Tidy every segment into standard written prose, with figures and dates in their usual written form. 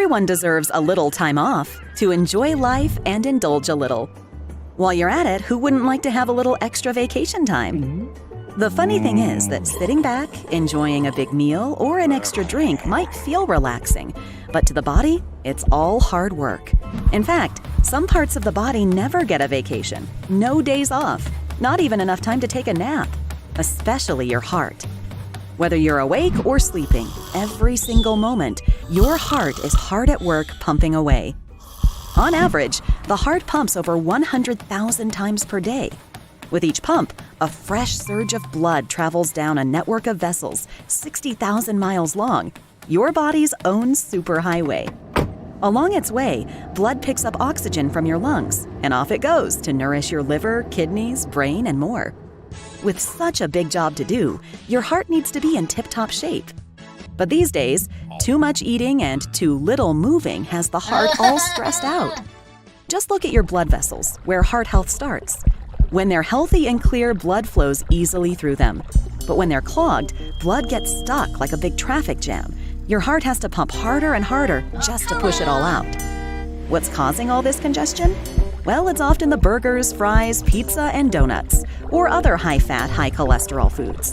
Everyone deserves a little time off to enjoy life and indulge a little. While you're at it, who wouldn't like to have a little extra vacation time? The funny thing is that sitting back, enjoying a big meal or an extra drink might feel relaxing, but to the body, it's all hard work. In fact, some parts of the body never get a vacation, no days off, not even enough time to take a nap, especially your heart. Whether you're awake or sleeping, every single moment, your heart is hard at work pumping away. On average, the heart pumps over 100,000 times per day. With each pump, a fresh surge of blood travels down a network of vessels 60,000 miles long, your body's own superhighway. Along its way, blood picks up oxygen from your lungs, and off it goes to nourish your liver, kidneys, brain, and more. With such a big job to do, your heart needs to be in tip-top shape. But these days, too much eating and too little moving has the heart all stressed out. Just look at your blood vessels, where heart health starts. When they're healthy and clear, blood flows easily through them. But when they're clogged, blood gets stuck like a big traffic jam. Your heart has to pump harder and harder just to push it all out. What's causing all this congestion? Well, it's often the burgers, fries, pizza, and donuts, or other high-fat, high-cholesterol foods.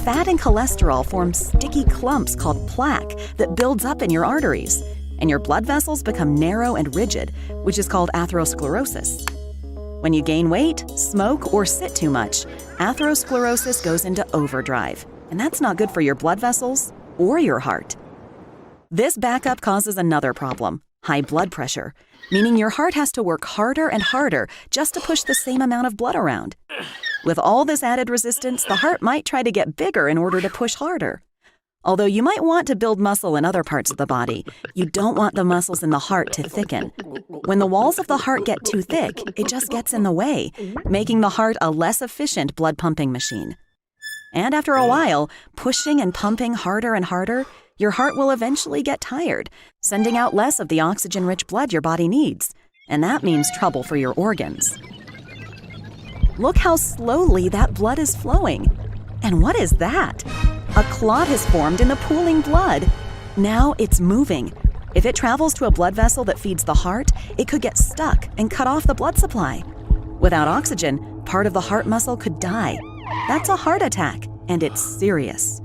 Fat and cholesterol form sticky clumps called plaque that builds up in your arteries, and your blood vessels become narrow and rigid, which is called atherosclerosis. When you gain weight, smoke, or sit too much, atherosclerosis goes into overdrive, and that's not good for your blood vessels or your heart. This backup causes another problem, high blood pressure, meaning your heart has to work harder and harder just to push the same amount of blood around. With all this added resistance, the heart might try to get bigger in order to push harder. Although you might want to build muscle in other parts of the body, you don't want the muscles in the heart to thicken. When the walls of the heart get too thick, it just gets in the way, making the heart a less efficient blood pumping machine. And after a while, pushing and pumping harder and harder, your heart will eventually get tired, sending out less of the oxygen-rich blood your body needs, and that means trouble for your organs. Look how slowly that blood is flowing. And what is that? A clot has formed in the pooling blood. Now it's moving. If it travels to a blood vessel that feeds the heart, it could get stuck and cut off the blood supply. Without oxygen, part of the heart muscle could die. That's a heart attack, and it's serious.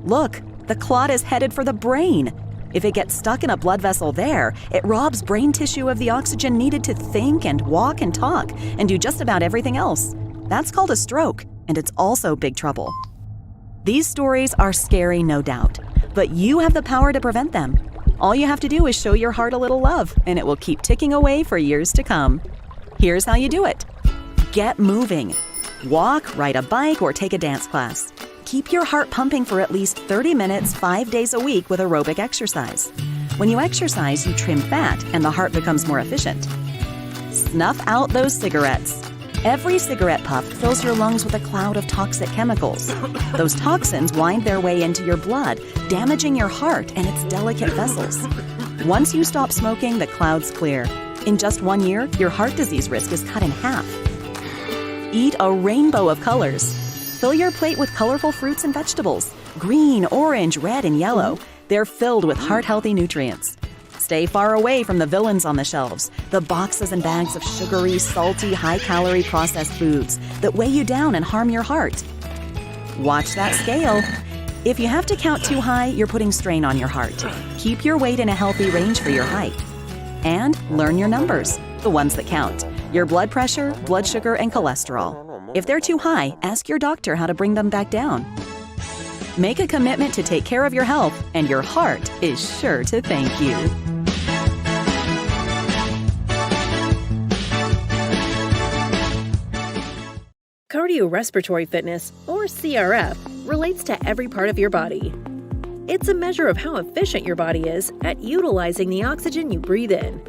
Look, the clot is headed for the brain. If it gets stuck in a blood vessel there, it robs brain tissue of the oxygen needed to think and walk and talk and do just about everything else. That's called a stroke, and it's also big trouble. These stories are scary, no doubt, but you have the power to prevent them. All you have to do is show your heart a little love, and it will keep ticking away for years to come. Here's how you do it. Get moving. Walk, ride a bike, or take a dance class. Keep your heart pumping for at least 30 minutes 5 days a week with aerobic exercise. When you exercise, you trim fat, and the heart becomes more efficient. Snuff out those cigarettes. Every cigarette puff fills your lungs with a cloud of toxic chemicals. Those toxins wind their way into your blood, damaging your heart and its delicate vessels. Once you stop smoking, the clouds clear. In just 1 year, your heart disease risk is cut in half. Eat a rainbow of colors. Fill your plate with colorful fruits and vegetables. Green, orange, red, and yellow. They're filled with heart-healthy nutrients. Stay far away from the villains on the shelves, the boxes and bags of sugary, salty, high-calorie processed foods that weigh you down and harm your heart. Watch that scale. If you have to count too high, you're putting strain on your heart. Keep your weight in a healthy range for your height. And learn your numbers, the ones that count. Your blood pressure, blood sugar, and cholesterol. If they're too high, ask your doctor how to bring them back down. Make a commitment to take care of your health, and your heart is sure to thank you. Cardiorespiratory Fitness, or CRF, relates to every part of your body. It's a measure of how efficient your body is at utilizing the oxygen you breathe in.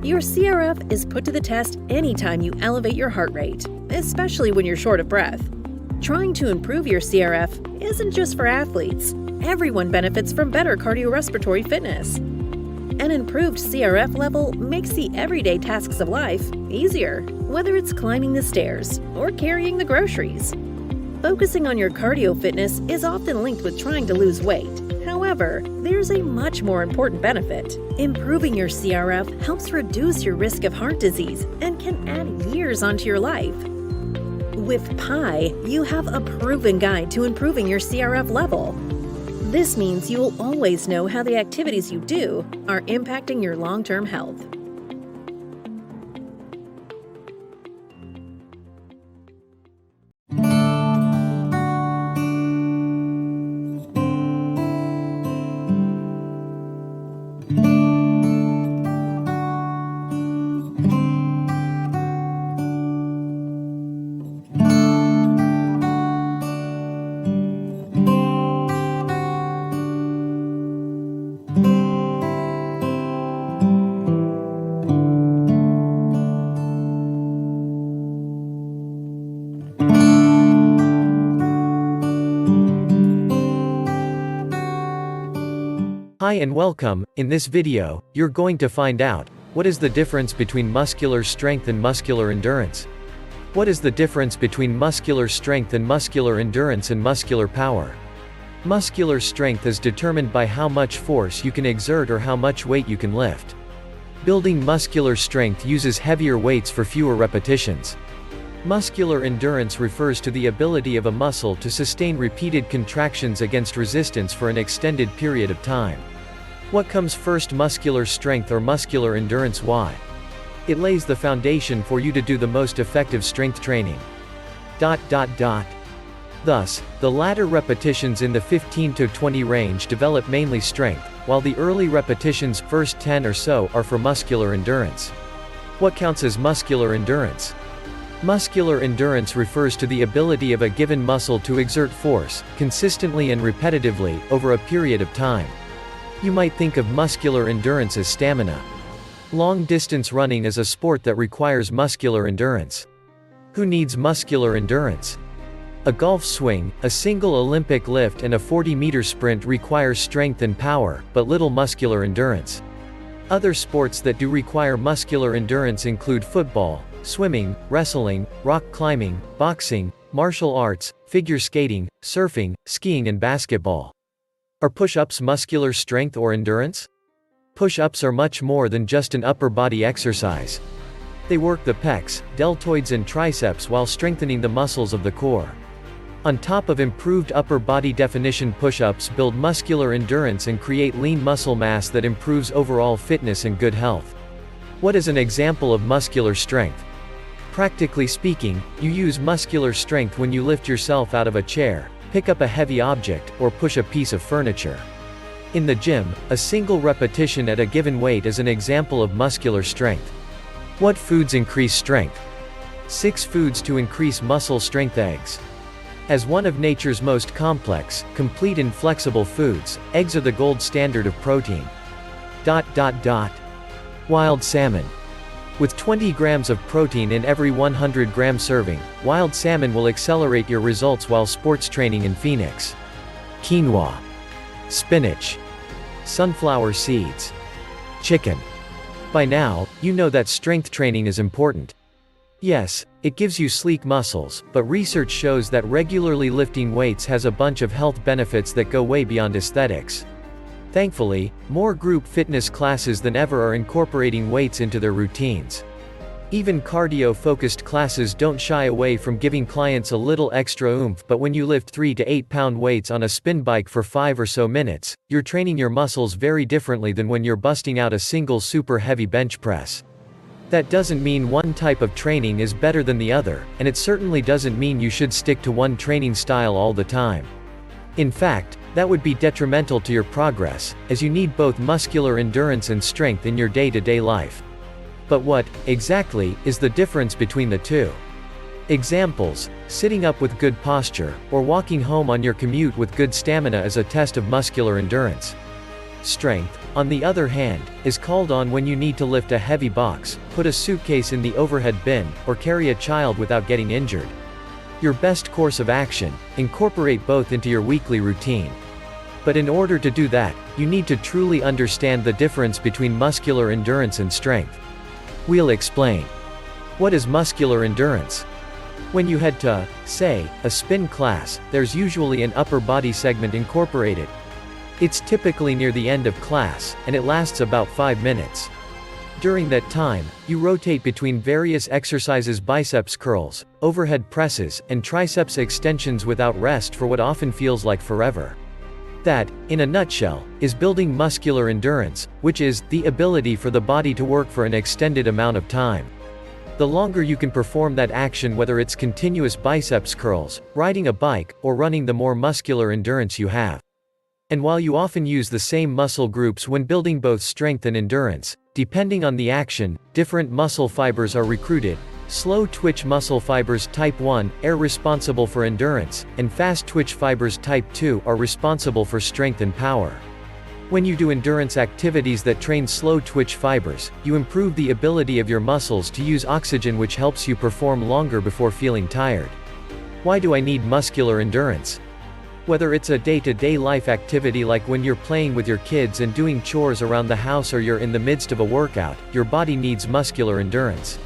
Your CRF is put to the test anytime you elevate your heart rate, especially when you're short of breath. Trying to improve your CRF isn't just for athletes. Everyone benefits from better cardiorespiratory fitness. An improved CRF level makes the everyday tasks of life easier, whether it's climbing the stairs or carrying the groceries. Focusing on your cardio fitness is often linked with trying to lose weight. However, there's a much more important benefit. Improving your CRF helps reduce your risk of heart disease and can add years onto your life. With PI, you have a proven guide to improving your CRF level. This means you'll always know how the activities you do are impacting your long-term health. Hi and welcome. In this video, you're going to find out, what is the difference between muscular strength and muscular endurance? What is the difference between muscular strength and muscular endurance and muscular power? Muscular strength is determined by how much force you can exert or how much weight you can lift. Building muscular strength uses heavier weights for fewer repetitions. Muscular endurance refers to the ability of a muscle to sustain repeated contractions against resistance for an extended period of time. What comes first, muscular strength or muscular endurance? Why? It lays the foundation for you to do the most effective strength training. Thus, the latter repetitions in the 15 to 20 range develop mainly strength, while the early repetitions, first 10 or so, are for muscular endurance. What counts as muscular endurance? Muscular endurance refers to the ability of a given muscle to exert force, consistently and repetitively, over a period of time. You might think of muscular endurance as stamina. Long-distance running is a sport that requires muscular endurance. Who needs muscular endurance? A golf swing, a single Olympic lift and a 40-meter sprint require strength and power, but little muscular endurance. Other sports that do require muscular endurance include football, swimming, wrestling, rock climbing, boxing, martial arts, figure skating, surfing, skiing and basketball. Are push-ups muscular strength or endurance? Push-ups are much more than just an upper body exercise. They work the pecs, deltoids and triceps while strengthening the muscles of the core. On top of improved upper body definition, push-ups build muscular endurance and create lean muscle mass that improves overall fitness and good health. What is an example of muscular strength? Practically speaking, you use muscular strength when you lift yourself out of a chair, pick up a heavy object, or push a piece of furniture. In the gym, a single repetition at a given weight is an example of muscular strength. What foods increase strength? 6 foods to increase muscle strength. Eggs. As one of nature's most complex, complete and flexible foods, eggs are the gold standard of protein. Wild salmon. With 20 grams of protein in every 100 gram serving, wild salmon will accelerate your results while sports training in Phoenix. Quinoa. Spinach. Sunflower seeds. Chicken. By now, you know that strength training is important. Yes, it gives you sleek muscles, but research shows that regularly lifting weights has a bunch of health benefits that go way beyond aesthetics. Thankfully, more group fitness classes than ever are incorporating weights into their routines. Even cardio-focused classes don't shy away from giving clients a little extra oomph, but when you lift 3 to 8 pound weights on a spin bike for 5 or so minutes, you're training your muscles very differently than when you're busting out a single super heavy bench press. That doesn't mean one type of training is better than the other, and it certainly doesn't mean you should stick to one training style all the time. In fact, that would be detrimental to your progress, as you need both muscular endurance and strength in your day-to-day life. But what, exactly, is the difference between the two? Examples: sitting up with good posture, or walking home on your commute with good stamina is a test of muscular endurance. Strength, on the other hand, is called on when you need to lift a heavy box, put a suitcase in the overhead bin, or carry a child without getting injured. Your best course of action: incorporate both into your weekly routine. But in order to do that, you need to truly understand the difference between muscular endurance and strength. We'll explain. What is muscular endurance? When you head to, say, a spin class, there's usually an upper body segment incorporated. It's typically near the end of class, and it lasts about 5 minutes. During that time, you rotate between various exercises: biceps curls, overhead presses, and triceps extensions without rest for what often feels like forever. That, in a nutshell, is building muscular endurance, which is the ability for the body to work for an extended amount of time. The longer you can perform that action, whether it's continuous biceps curls, riding a bike, or running, the more muscular endurance you have. And while you often use the same muscle groups when building both strength and endurance, depending on the action, different muscle fibers are recruited. Slow twitch muscle fibers type 1 are responsible for endurance, and fast twitch fibers type 2 are responsible for strength and power. When you do endurance activities that train slow twitch fibers, you improve the ability of your muscles to use oxygen, which helps you perform longer before feeling tired. Why do I need muscular endurance? Whether it's a day-to-day life activity like when you're playing with your kids and doing chores around the house, or you're in the midst of a workout, your body needs muscular endurance.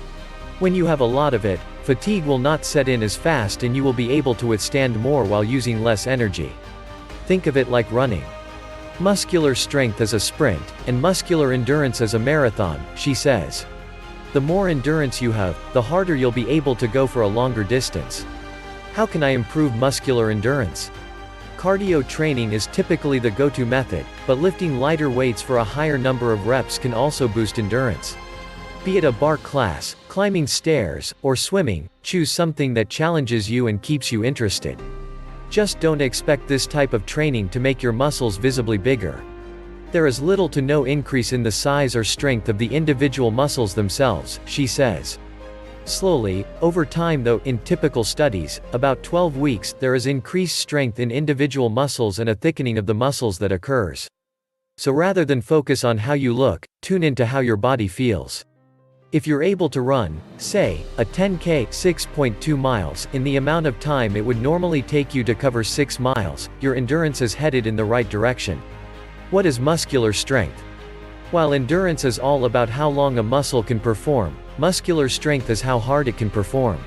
When you have a lot of it, fatigue will not set in as fast and you will be able to withstand more while using less energy. Think of it like running. Muscular strength is a sprint, and muscular endurance is a marathon, she says. The more endurance you have, the harder you'll be able to go for a longer distance. How can I improve muscular endurance? Cardio training is typically the go-to method, but lifting lighter weights for a higher number of reps can also boost endurance. Be it a bar class, climbing stairs, or swimming, choose something that challenges you and keeps you interested. Just don't expect this type of training to make your muscles visibly bigger. There is little to no increase in the size or strength of the individual muscles themselves, she says. Slowly, over time though, in typical studies, about 12 weeks, there is increased strength in individual muscles and a thickening of the muscles that occurs. So rather than focus on how you look, tune into how your body feels. If you're able to run, say, a 10K 6.2 miles in the amount of time it would normally take you to cover 6 miles, your endurance is headed in the right direction. What is muscular strength? While endurance is all about how long a muscle can perform, muscular strength is how hard it can perform.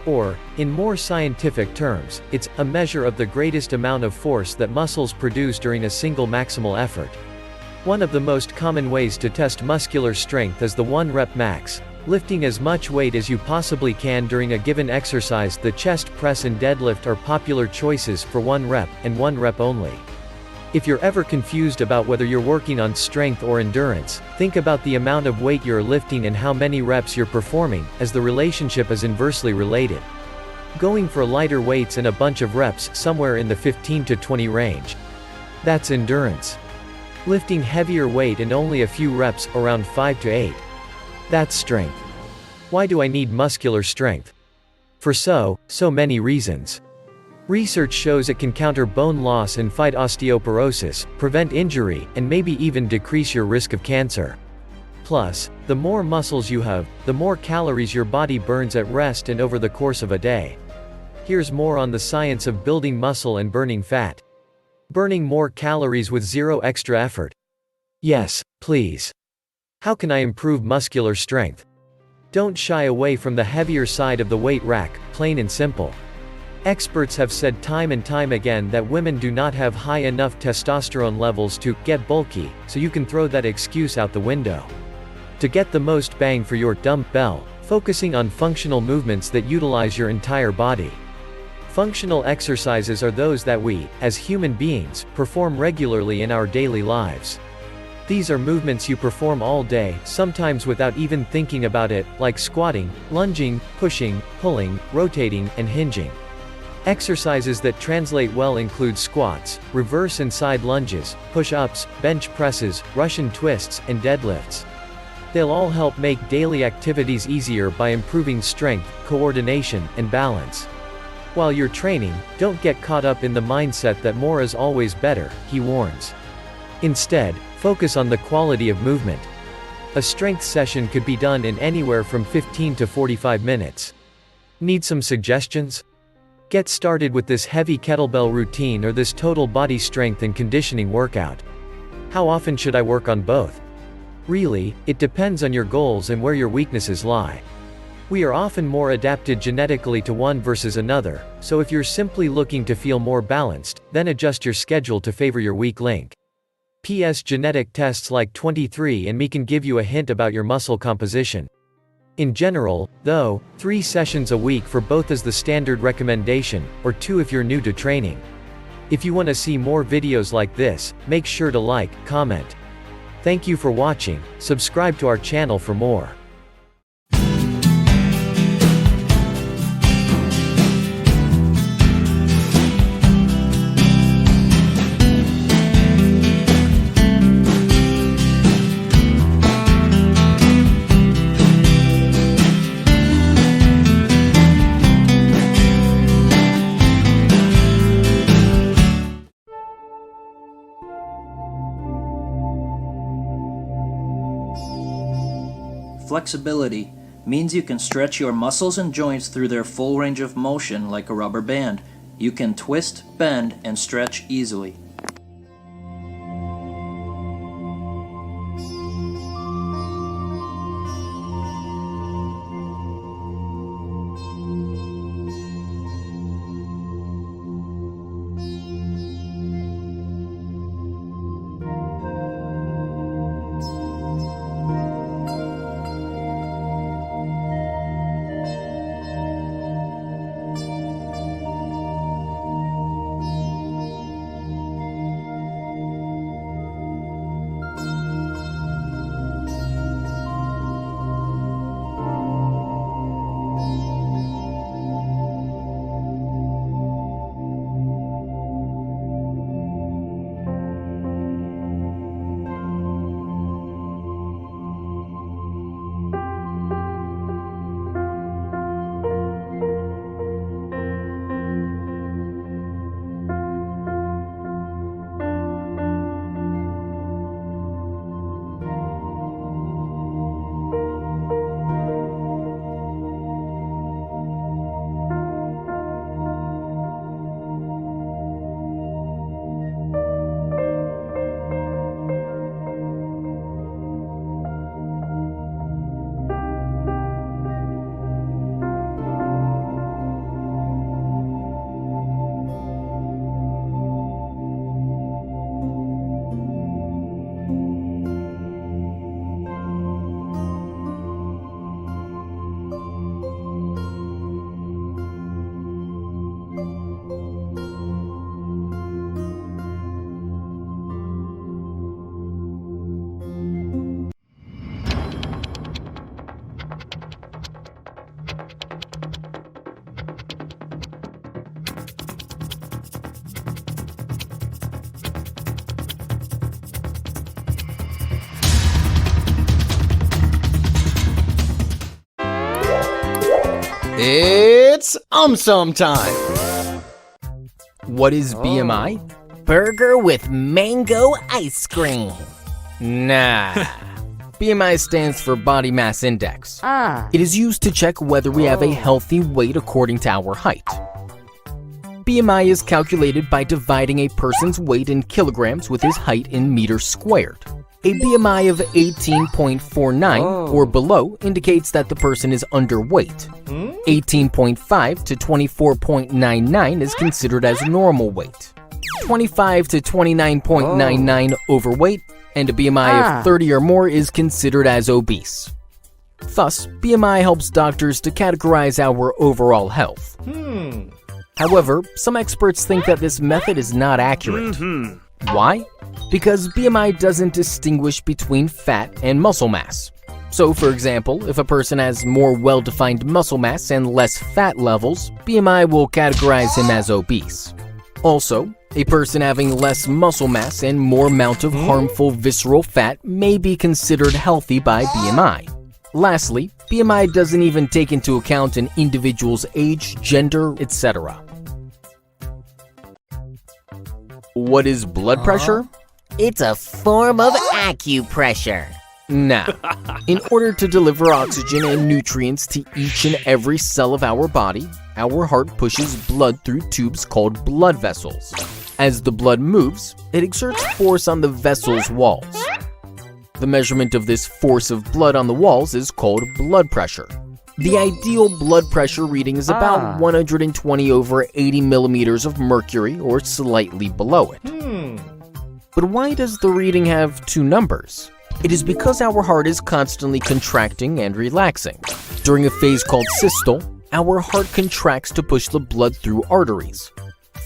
Or, in more scientific terms, it's a measure of the greatest amount of force that muscles produce during a single maximal effort. One of the most common ways to test muscular strength is the 1 rep max, lifting as much weight as you possibly can during a given exercise. The chest press and deadlift are popular choices for 1 rep, and 1 rep only. If you're ever confused about whether you're working on strength or endurance, think about the amount of weight you're lifting and how many reps you're performing, as the relationship is inversely related. Going for lighter weights and a bunch of reps somewhere in the 15 to 20 range. That's endurance. Lifting heavier weight and only a few reps, around 5 to 8. That's strength. Why do I need muscular strength? For so many reasons. Research shows it can counter bone loss and fight osteoporosis, prevent injury, and maybe even decrease your risk of cancer. Plus, the more muscles you have, the more calories your body burns at rest and over the course of a day. Here's more on the science of building muscle and burning fat. Burning more calories with zero extra effort. Yes, please. How can I improve muscular strength? Don't shy away from the heavier side of the weight rack, plain and simple. Experts have said time and time again that women do not have high enough testosterone levels to get bulky, so you can throw that excuse out the window. To get the most bang for your dumbbell, focusing on functional movements that utilize your entire body. Functional exercises are those that we, as human beings, perform regularly in our daily lives. These are movements you perform all day, sometimes without even thinking about it, like squatting, lunging, pushing, pulling, rotating, and hinging. Exercises that translate well include squats, reverse and side lunges, push-ups, bench presses, Russian twists, and deadlifts. They'll all help make daily activities easier by improving strength, coordination, and balance. While you're training, don't get caught up in the mindset that more is always better, he warns. Instead, focus on the quality of movement. A strength session could be done in anywhere from 15 to 45 minutes. Need some suggestions? Get started with this heavy kettlebell routine or this total body strength and conditioning workout. How often should I work on both? Really, it depends on your goals and where your weaknesses lie. We are often more adapted genetically to one versus another, so if you're simply looking to feel more balanced, then adjust your schedule to favor your weak link. PS genetic tests like 23andMe can give you a hint about your muscle composition. In general, though, 3 sessions a week for both is the standard recommendation, or 2 if you're new to training. If you want to see more videos like this, make sure to like, comment. Thank you for watching, subscribe to our channel for more. Flexibility means you can stretch your muscles and joints through their full range of motion like a rubber band. You can twist, bend, and stretch easily. It's some time! What is BMI? Burger with mango ice cream. Nah. BMI stands for Body Mass Index. It is used to check whether we have a healthy weight according to our height. BMI is calculated by dividing a person's weight in kilograms with his height in meters squared. A BMI of 18.49 or below indicates that the person is underweight. 18.5 to 24.99 is considered as normal weight. 25 to 29.99 overweight, and a BMI of 30 or more is considered as obese. Thus, BMI helps doctors to categorize our overall health. However, some experts think that this method is not accurate. Why? Because BMI doesn't distinguish between fat and muscle mass. So, for example, if a person has more well-defined muscle mass and less fat levels, BMI will categorize him as obese. Also, a person having less muscle mass and more amount of harmful visceral fat may be considered healthy by BMI. Lastly, BMI doesn't even take into account an individual's age, gender, etc. What is blood pressure? It's a form of acupressure. Nah. In order to deliver oxygen and nutrients to each and every cell of our body, our heart pushes blood through tubes called blood vessels. As the blood moves, it exerts force on the vessel's walls. The measurement of this force of blood on the walls is called blood pressure. The ideal blood pressure reading is about 120/80 millimeters of mercury or slightly below it. But why does the reading have two numbers? It is because our heart is constantly contracting and relaxing. During a phase called systole, our heart contracts to push the blood through arteries,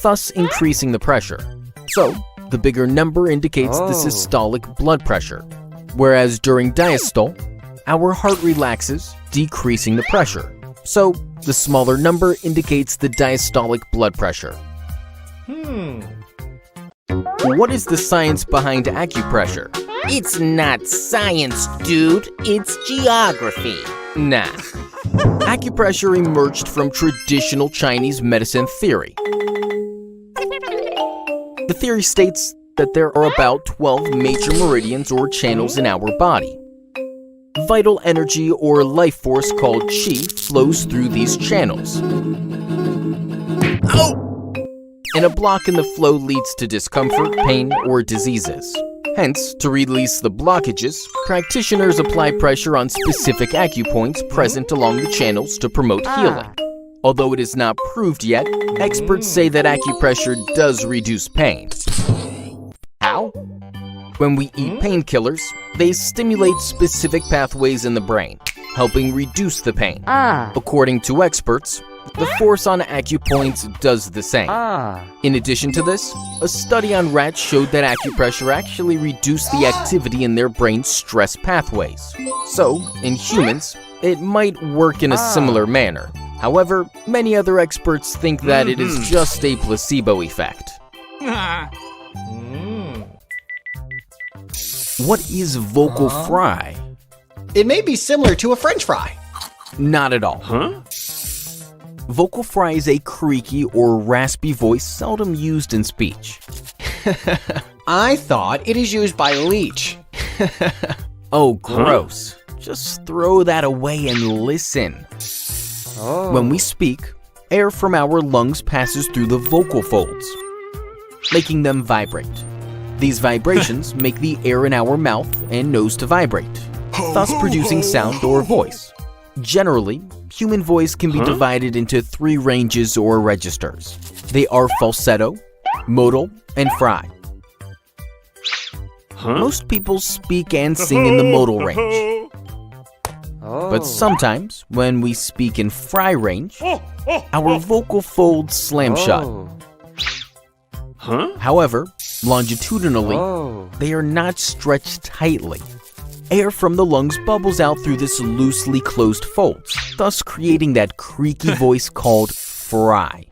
thus increasing the pressure. So, the bigger number indicates the systolic blood pressure, whereas during diastole, our heart relaxes, decreasing the pressure. So, the smaller number indicates the diastolic blood pressure. What is the science behind acupressure? It's not science, dude. It's geography. Nah. Acupressure emerged from traditional Chinese medicine theory. The theory states that there are about 12 major meridians or channels in our body. Vital energy or life force called qi flows through these channels. And a block in the flow leads to discomfort, pain, or diseases. Hence, to release the blockages, practitioners apply pressure on specific acupoints present along the channels to promote healing. Although it is not proved yet, experts say that acupressure does reduce pain. How? When we eat painkillers, they stimulate specific pathways in the brain, helping reduce the pain. According to experts, the force on acupoints does the same. In addition to this, a study on rats showed that acupressure actually reduced the activity in their brain's stress pathways. So, in humans, it might work in a similar manner. However, many other experts think that it is just a placebo effect. What is vocal fry? It may be similar to a French fry. Not at all. Vocal fry is a creaky or raspy voice seldom used in speech. I thought it is used by leech. Oh, gross. Just throw that away and listen. When we speak, air from our lungs passes through the vocal folds, making them vibrate. These vibrations make the air in our mouth and nose to vibrate, thus producing sound or voice. Generally, human voice can be divided into 3 ranges or registers. They are falsetto, modal, and fry. Most people speak and sing in the modal range. But sometimes, when we speak in fry range, our vocal folds slam shut. However, longitudinally, they are not stretched tightly. Air from the lungs bubbles out through this loosely closed folds, thus creating that creaky voice called fry.